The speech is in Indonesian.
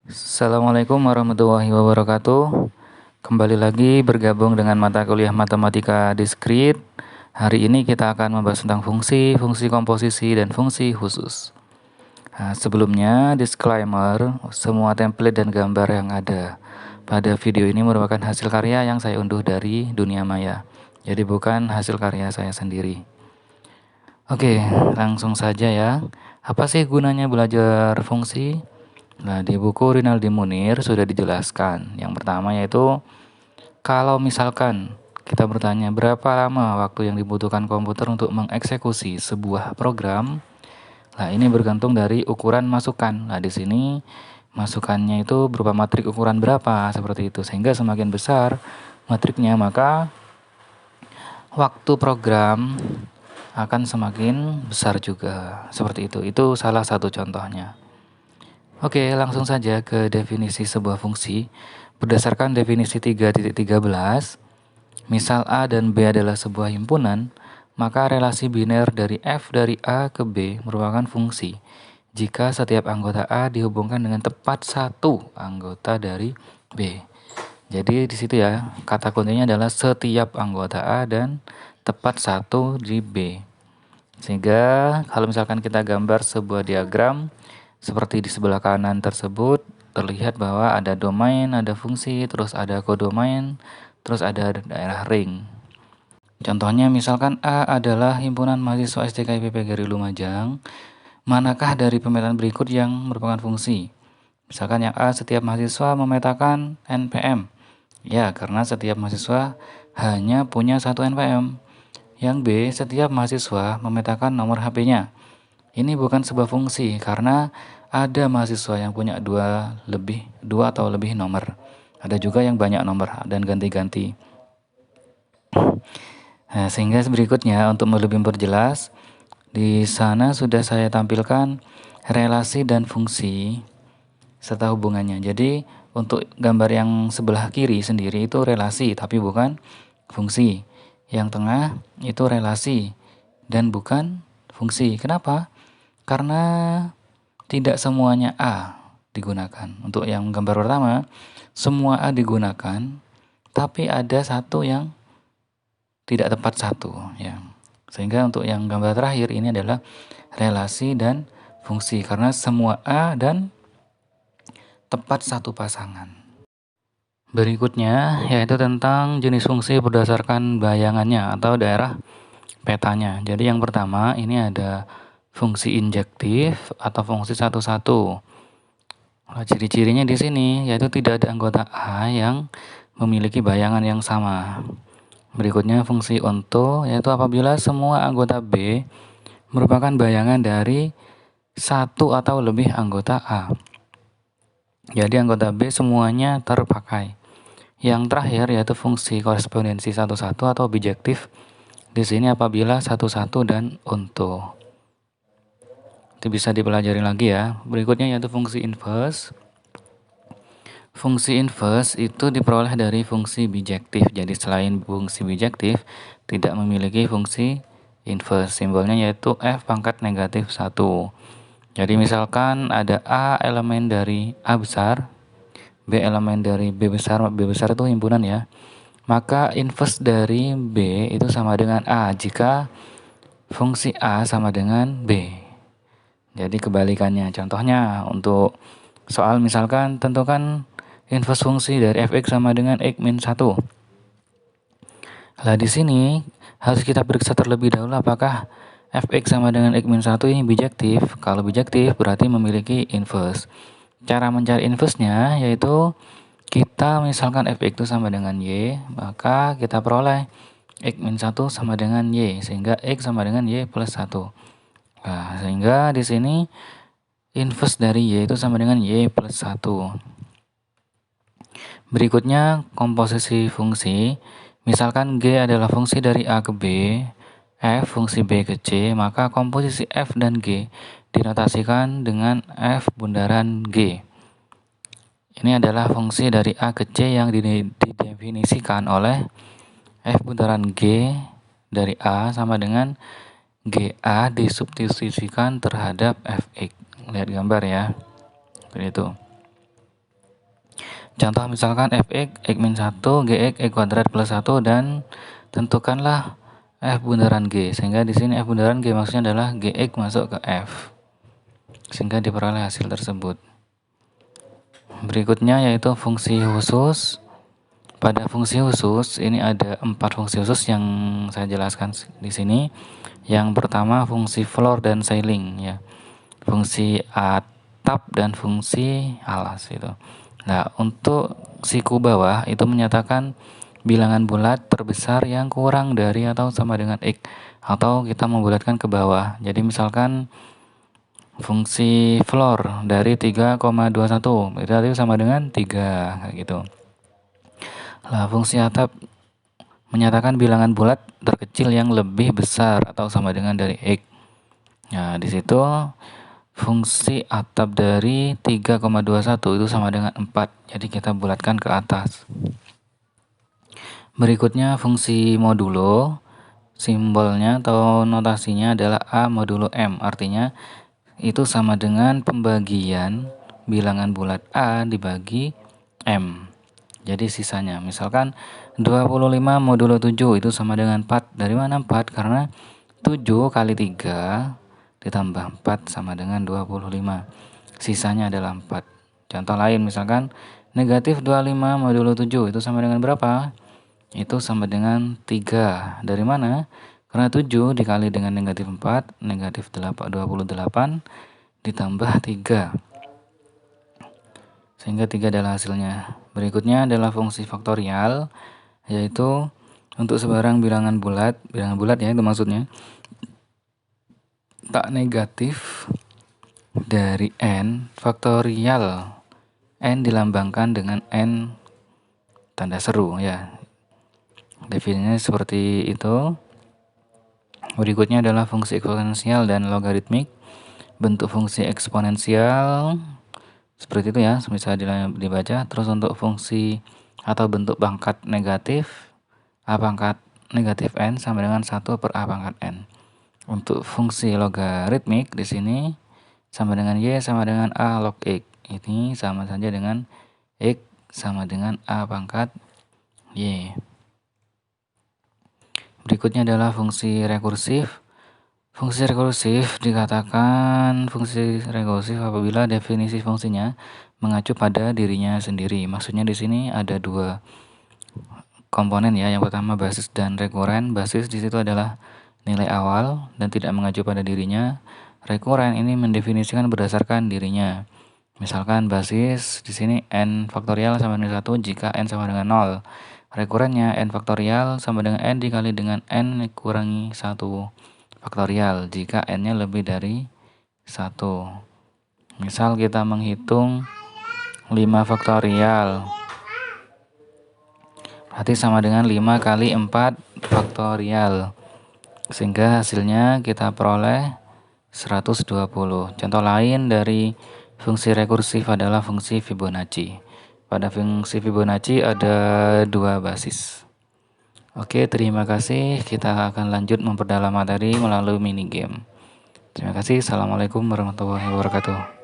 Assalamualaikum warahmatullahi wabarakatuh. Kembali lagi bergabung dengan mata kuliah Matematika Diskrit. Hari ini kita akan membahas tentang fungsi, fungsi komposisi, dan fungsi khusus. Nah, sebelumnya, disclaimer, semua template dan gambar yang ada pada video ini merupakan hasil karya yang saya unduh dari dunia maya. Jadi bukan hasil karya saya sendiri. Oke, langsung saja ya. Apa sih gunanya belajar fungsi? Nah, di buku Rinaldi Munir sudah dijelaskan. Yang pertama yaitu kalau misalkan kita bertanya berapa lama waktu yang dibutuhkan komputer untuk mengeksekusi sebuah program, nah ini bergantung dari ukuran masukan. Nah, di sini masukannya itu berupa matrik ukuran berapa, seperti itu. Sehingga semakin besar matriknya, maka waktu program akan semakin besar juga. Seperti itu. Itu salah satu contohnya. Oke, langsung saja ke definisi sebuah fungsi. Berdasarkan definisi 3.13, misal A dan B adalah sebuah himpunan, maka relasi biner dari F dari A ke B merupakan fungsi jika setiap anggota A dihubungkan dengan tepat satu anggota dari B. Jadi di situ ya, kata kuncinya adalah setiap anggota A dan tepat satu di B. Sehingga kalau misalkan kita gambar sebuah diagram seperti di sebelah kanan tersebut, terlihat bahwa ada domain, ada fungsi, terus ada kodomain, terus ada daerah ring. Contohnya misalkan A adalah himpunan mahasiswa STK IPB Gari Lumajang, manakah dari pemetaan berikut yang merupakan fungsi? Misalkan yang A, setiap mahasiswa memetakan NPM. Ya, karena setiap mahasiswa hanya punya satu NPM. Yang B, setiap mahasiswa memetakan nomor HP-nya. Ini bukan sebuah fungsi karena ada mahasiswa yang punya dua atau lebih nomor. Ada juga yang banyak nomor dan ganti-ganti. Nah, sehingga berikutnya untuk lebih memperjelas, di sana sudah saya tampilkan relasi dan fungsi serta hubungannya. Jadi untuk gambar yang sebelah kiri sendiri itu relasi tapi bukan fungsi. Yang tengah itu relasi dan bukan fungsi. Kenapa? Karena tidak semuanya A digunakan. Untuk yang gambar pertama, semua A digunakan, tapi ada satu yang tidak tepat satu. Ya. Sehingga untuk yang gambar terakhir ini adalah relasi dan fungsi, karena semua A dan tepat satu pasangan. Berikutnya yaitu tentang jenis fungsi berdasarkan bayangannya atau daerah petanya. Jadi yang pertama ini ada fungsi injektif atau fungsi satu-satu. Nah, ciri-cirinya di sini yaitu tidak ada anggota A yang memiliki bayangan yang sama. Berikutnya fungsi onto yaitu apabila semua anggota B merupakan bayangan dari satu atau lebih anggota A. Jadi anggota B semuanya terpakai. Yang terakhir yaitu fungsi korespondensi satu-satu atau bijektif. Di sini apabila satu-satu dan onto. Itu bisa dipelajari lagi ya. Berikutnya yaitu fungsi inverse. Fungsi inverse itu diperoleh dari fungsi bijektif. Jadi selain fungsi bijektif, tidak memiliki fungsi inverse. Simbolnya yaitu F pangkat negatif 1. Jadi misalkan ada A elemen dari A besar, B elemen dari B besar itu himpunan ya. Maka inverse dari B itu sama dengan A jika fungsi A sama dengan B. Jadi kebalikannya. Contohnya untuk soal misalkan tentukan inverse fungsi dari fx sama dengan x min 1. Nah, di sini harus kita periksa terlebih dahulu apakah fx sama dengan x min 1 ini bijektif. Kalau bijektif berarti memiliki inverse. Cara mencari inverse-nya yaitu kita misalkan fx itu sama dengan y, maka kita peroleh x min 1 sama dengan y, sehingga x sama dengan y plus 1. Nah, sehingga di sini inverse dari y itu sama dengan y plus 1. Berikutnya komposisi fungsi. Misalkan G adalah fungsi dari A ke B, F fungsi B ke C, maka komposisi F dan G dinotasikan dengan F bundaran G. Ini adalah fungsi dari A ke C yang didefinisikan oleh F bundaran G dari A sama dengan GA disubstitusikan terhadap Fx. Lihat gambar ya. Seperti itu. Contoh misalkan fx, x min 1, gx, x kuadrat plus 1, dan tentukanlah f bundaran g. Sehingga di sini f bundaran g maksudnya adalah gx masuk ke f. Sehingga diperoleh hasil tersebut. Berikutnya yaitu fungsi khusus. Pada fungsi khusus ini ada 4 fungsi khusus yang saya jelaskan di sini. Yang pertama fungsi floor dan ceiling ya. Fungsi atap dan fungsi alas itu. Nah, untuk siku bawah itu menyatakan bilangan bulat terbesar yang kurang dari atau sama dengan x, atau kita membulatkan ke bawah. Jadi misalkan fungsi floor dari 3,21 itu sama dengan 3 kayak gitu. Nah, fungsi atap menyatakan bilangan bulat terkecil yang lebih besar atau sama dengan dari x. Nah, di situ fungsi atap dari 3,21 itu sama dengan 4. Jadi kita bulatkan ke atas. Berikutnya fungsi modulo. Simbolnya atau notasinya adalah A modulo M. Artinya itu sama dengan pembagian bilangan bulat A dibagi M. Jadi sisanya, misalkan 25 modulo 7 itu sama dengan 4. Dari mana 4? Karena 7 kali 3 ditambah 4 sama dengan 25. Sisanya adalah 4. Contoh lain misalkan negatif 25 modulo 7 itu sama dengan berapa? Itu sama dengan 3. Dari mana? Karena 7 dikali dengan negatif 4, negatif 28 ditambah 3. Sehingga 3 adalah hasilnya. Berikutnya adalah fungsi faktorial, yaitu untuk sebarang bilangan bulat ya itu maksudnya, tak negatif dari n faktorial. N dilambangkan dengan n tanda seru ya. Definisinya seperti itu. Berikutnya adalah fungsi eksponensial dan logaritmik. Bentuk fungsi eksponensial seperti itu ya, bisa dibaca. Terus untuk fungsi atau bentuk pangkat negatif, a pangkat negatif n sama dengan 1 per a pangkat n. Untuk fungsi logaritmik di sini sama dengan y sama dengan a log x. Ini sama saja dengan x sama dengan a pangkat y. Berikutnya adalah fungsi rekursif. Fungsi rekursif dikatakan fungsi rekursif apabila definisi fungsinya mengacu pada dirinya sendiri. Maksudnya di sini ada 2 komponen ya. Yang pertama basis dan rekuren. Basis di situ adalah nilai awal dan tidak mengacu pada dirinya. Rekuren ini mendefinisikan berdasarkan dirinya. Misalkan basis di sini n faktorial sama dengan 1 jika n sama dengan 0. Rekurennya n faktorial sama dengan n dikali dengan n kurangi 1 faktorial jika n-nya lebih dari 1. Misal kita menghitung 5 faktorial. Berarti sama dengan 5 kali 4 faktorial. Sehingga hasilnya kita peroleh 120. Contoh lain dari fungsi rekursif adalah fungsi Fibonacci. Pada fungsi Fibonacci ada 2 basis. Oke, terima kasih. Kita akan lanjut memperdalam materi melalui mini game. Terima kasih. Assalamualaikum warahmatullahi wabarakatuh.